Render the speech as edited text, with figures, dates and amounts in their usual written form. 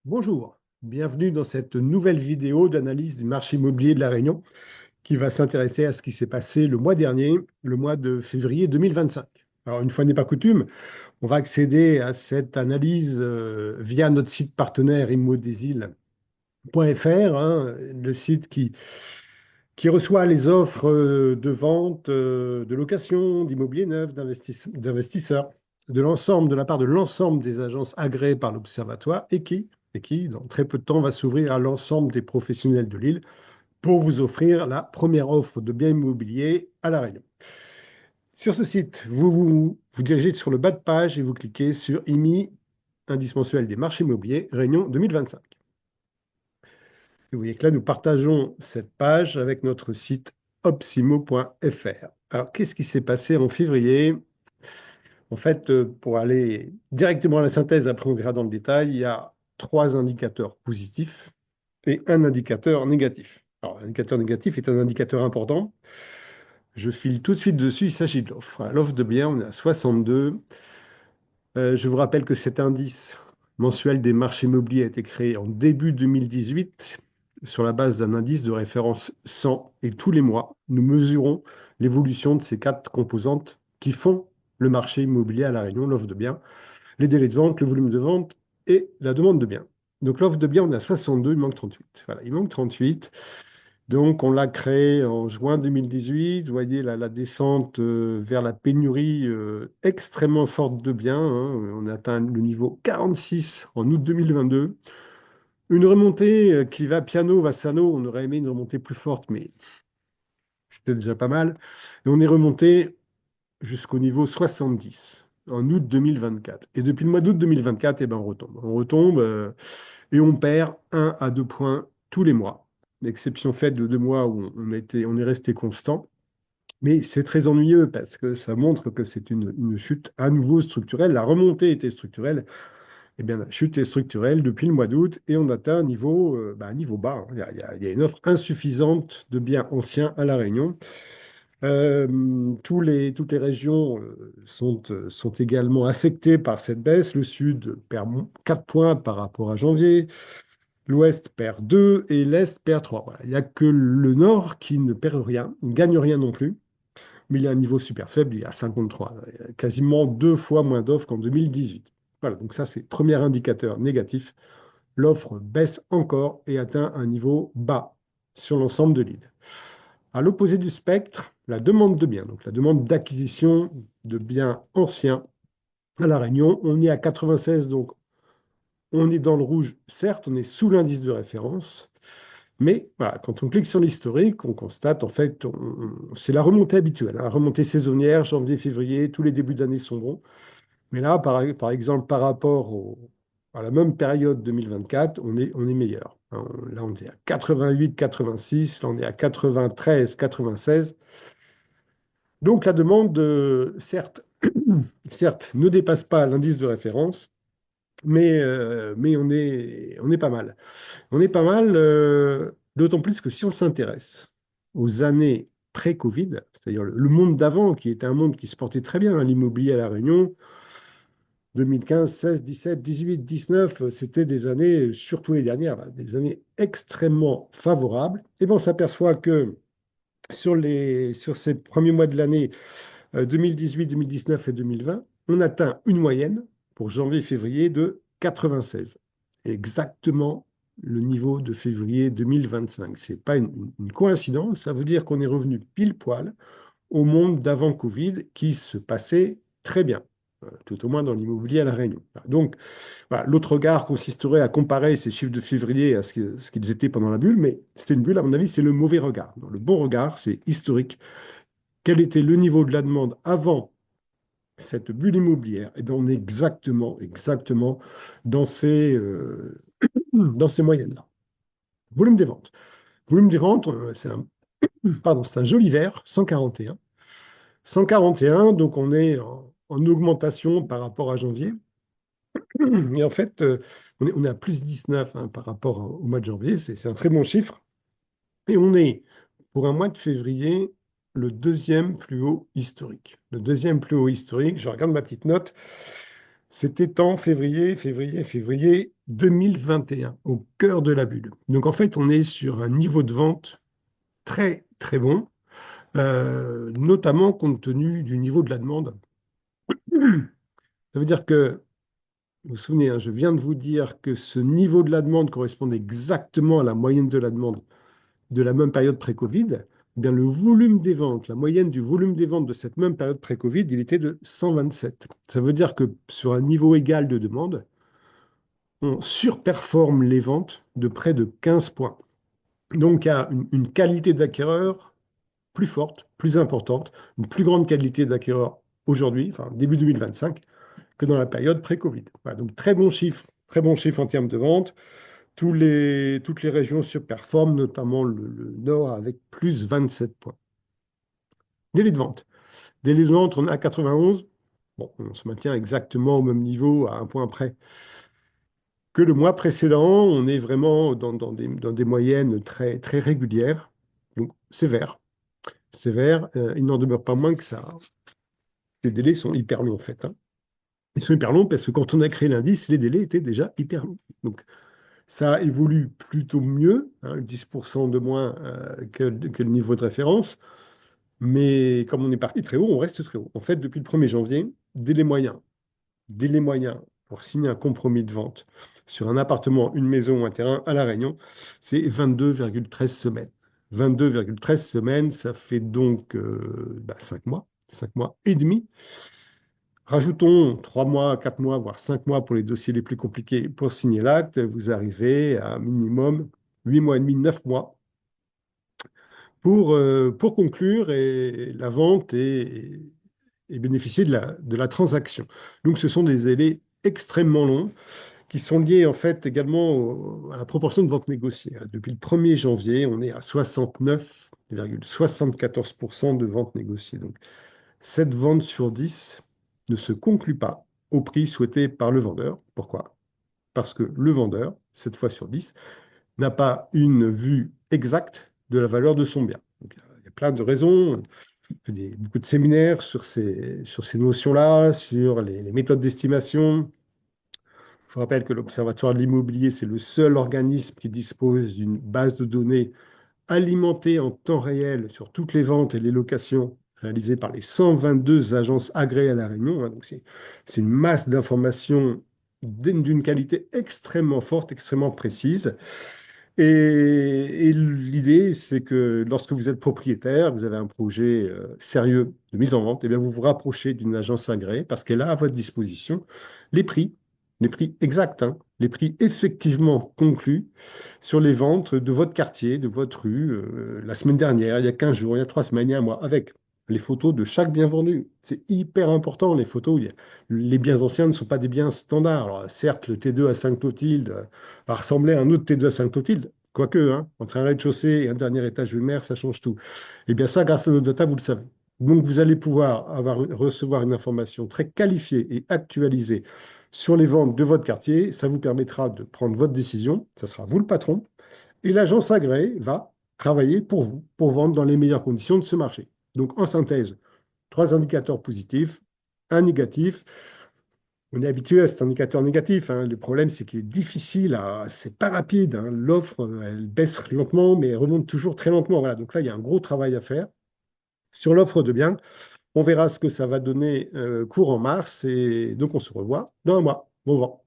Bonjour, bienvenue dans cette nouvelle vidéo d'analyse du marché immobilier de La Réunion qui va s'intéresser à ce qui s'est passé le mois dernier, le mois de février 2025. Alors, une fois n'est pas coutume, on va accéder à cette analyse via notre site partenaire immodesiles.fr, hein, le site qui reçoit les offres de vente, de location, d'immobilier neuf, d'investisseurs, de la part de l'ensemble des agences agréées par l'Observatoire et qui, dans très peu de temps, va s'ouvrir à l'ensemble des professionnels de l'île pour vous offrir la première offre de biens immobiliers à La Réunion. Sur ce site, vous dirigez sur le bas de page et vous cliquez sur IMI, indice mensuel des marchés immobiliers, Réunion 2025. Vous voyez que là, nous partageons cette page avec notre site opsimo.fr. Alors, qu'est-ce qui s'est passé en février? En fait, pour aller directement à la synthèse, après on verra dans le détail, il y a 3 indicateurs positifs et un indicateur négatif. Alors, l'indicateur négatif est un indicateur important. Je file tout de suite dessus, il s'agit de l'offre. L'offre de biens, on est à 62. Je vous rappelle que cet indice mensuel des marchés immobiliers a été créé en début 2018 sur la base d'un indice de référence 100. Et tous les mois, nous mesurons l'évolution de ces 4 composantes qui font le marché immobilier à La Réunion, l'offre de biens, les délais de vente, le volume de vente et la demande de biens. Donc l'offre de biens, on est à 62, il manque 38. Voilà, il manque 38. Donc, on l'a créé en juin 2018. Vous voyez la descente vers la pénurie extrêmement forte de biens, hein. On a atteint le niveau 46 en août 2022. Une remontée qui va piano, va sano. On aurait aimé une remontée plus forte, mais c'était déjà pas mal. Et on est remonté jusqu'au niveau 70 en août 2024. Et depuis le mois d'août 2024, eh ben, on retombe. On retombe et on perd 1 à 2 points tous les mois. L'exception faite de 2 mois où on est resté constant. Mais c'est très ennuyeux parce que ça montre que c'est une chute à nouveau structurelle. La remontée était structurelle. Eh bien, la chute est structurelle depuis le mois d'août et on atteint un niveau bas, hein. Il y a une offre insuffisante de biens anciens à La Réunion. Toutes les régions sont également affectées par cette baisse. Le sud perd 4 points par rapport à janvier. L'ouest perd 2 et l'est perd 3. Voilà. Il n'y a que le nord qui ne perd rien, ne gagne rien non plus, mais il a un niveau super faible, il est à 53. Il y a quasiment 2 fois moins d'offres qu'en 2018. Voilà, donc ça c'est premier indicateur négatif. L'offre baisse encore et atteint un niveau bas sur l'ensemble de l'île. À l'opposé du spectre, la demande de biens, donc la demande d'acquisition de biens anciens à La Réunion, on est à 96, donc on est dans le rouge, certes, on est sous l'indice de référence, mais voilà, quand on clique sur l'historique, on constate en fait, c'est la remontée habituelle, hein, la remontée saisonnière, janvier, février, tous les débuts d'année sont bons. Mais là, par exemple, par rapport à la même période 2024, on est meilleur, hein. Là, on est à 88, 86, là, on est à 93, 96. Donc la demande, certes, ne dépasse pas l'indice de référence, mais on est pas mal. On est pas mal, d'autant plus que si on s'intéresse aux années pré-Covid, c'est-à-dire le monde d'avant, qui était un monde qui se portait très bien, hein, l'immobilier à La Réunion, 2015, 16, 17, 18, 19, c'était des années, surtout les dernières, là, des années extrêmement favorables. Et bien, on s'aperçoit que sur ces premiers mois de l'année 2018, 2019 et 2020, on atteint une moyenne pour janvier-février de 96. Exactement le niveau de février 2025. Ce n'est pas une coïncidence, ça veut dire qu'on est revenu pile poil au monde d'avant Covid qui se passait très bien, tout au moins dans l'immobilier à La Réunion. Donc, voilà, l'autre regard consisterait à comparer ces chiffres de février à ce qu'ils étaient pendant la bulle, mais c'était une bulle, à mon avis, c'est le mauvais regard. Le bon regard, c'est historique. Quel était le niveau de la demande avant cette bulle immobilière? Et bien, on est exactement dans ces moyennes-là. Volume des ventes. Volume des ventes, c'est un joli vert, 141. 141, donc on est en augmentation par rapport à janvier. Et en fait, on est à plus 19, hein, par rapport au mois de janvier. C'est un très bon chiffre. Et on est, pour un mois de février, le deuxième plus haut historique. Le deuxième plus haut historique, je regarde ma petite note, C'était en février 2021, au cœur de la bulle. Donc en fait, on est sur un niveau de vente très, très bon, notamment compte tenu du niveau de la demande. Ça veut dire que, vous vous souvenez, hein, je viens de vous dire que ce niveau de la demande correspond exactement à la moyenne de la demande de la même période pré-Covid. Eh bien, le volume des ventes, la moyenne du volume des ventes de cette même période pré-Covid, il était de 127. Ça veut dire que sur un niveau égal de demande, on surperforme les ventes de près de 15 points. Donc, il y a une qualité d'acquéreur plus forte, plus importante, une plus grande qualité d'acquéreur aujourd'hui, enfin début 2025, que dans la période pré-Covid. Voilà, donc très bon chiffre en termes de vente. Toutes les régions surperforment, notamment le Nord avec plus 27 points. Délai de vente. Délai de vente, on est à 91. Bon, on se maintient exactement au même niveau, à un point près que le mois précédent. On est vraiment dans des moyennes très, très régulières. Donc, sévère. Sévère. Il n'en demeure pas moins que ça. Les délais sont hyper longs, en fait, hein. Ils sont hyper longs parce que quand on a créé l'indice, les délais étaient déjà hyper longs. Donc, ça évolue plutôt mieux, hein, 10% de moins que le niveau de référence. Mais comme on est parti très haut, on reste très haut. En fait, depuis le 1er janvier, délai moyen pour signer un compromis de vente sur un appartement, une maison ou un terrain à La Réunion, c'est 22,13 semaines. 22,13 semaines, ça fait donc 5 mois et demi. Rajoutons 3 mois, 4 mois, voire 5 mois pour les dossiers les plus compliqués pour signer l'acte, vous arrivez à un minimum 8 mois et demi, 9 mois pour conclure la vente et bénéficier de la transaction. Donc ce sont des délais extrêmement longs qui sont liés en fait également à la proportion de ventes négociées. Depuis le 1er janvier, on est à 69,74% de ventes négociées. Donc 7 ventes sur 10 ne se concluent pas au prix souhaité par le vendeur. Pourquoi? Parce que le vendeur, 7 fois sur 10, n'a pas une vue exacte de la valeur de son bien. Donc, il y a plein de raisons. On fait beaucoup de séminaires sur ces notions-là, sur les méthodes d'estimation. Je vous rappelle que l'Observatoire de l'immobilier, c'est le seul organisme qui dispose d'une base de données alimentée en temps réel sur toutes les ventes et les locations réalisées par les 122 agences agréées à La Réunion, hein. Donc c'est une masse d'informations d'une qualité extrêmement forte, extrêmement précise. Et l'idée, c'est que lorsque vous êtes propriétaire, vous avez un projet sérieux de mise en vente, et bien vous vous rapprochez d'une agence agréée parce qu'elle a à votre disposition les prix, les prix exacts, hein, les prix effectivement conclus sur les ventes de votre quartier, de votre rue, la semaine dernière, il y a 15 jours, il y a 3 semaines, il y a un mois, avec les photos de chaque bien vendu. C'est hyper important, les photos. Les biens anciens ne sont pas des biens standards. Alors, certes, le T2 à 5 Clotilde va ressembler à un autre T2 à 5 Clotilde, quoique, hein, entre un rez-de-chaussée et un dernier étage de mer, ça change tout. Et bien ça, grâce à nos data, vous le savez. Donc, vous allez pouvoir recevoir une information très qualifiée et actualisée sur les ventes de votre quartier. Ça vous permettra de prendre votre décision. Ça sera vous le patron. Et l'agence agréée va travailler pour vous, pour vendre dans les meilleures conditions de ce marché. Donc, en synthèse, 3 indicateurs positifs, un négatif. On est habitué à cet indicateur négatif, hein. Le problème, c'est qu'il est difficile c'est pas rapide, hein. L'offre, elle baisse lentement, mais elle remonte toujours très lentement. Voilà. Donc là, il y a un gros travail à faire sur l'offre de biens. On verra ce que ça va donner cours en mars. Et donc, on se revoit dans un mois. Bon vent.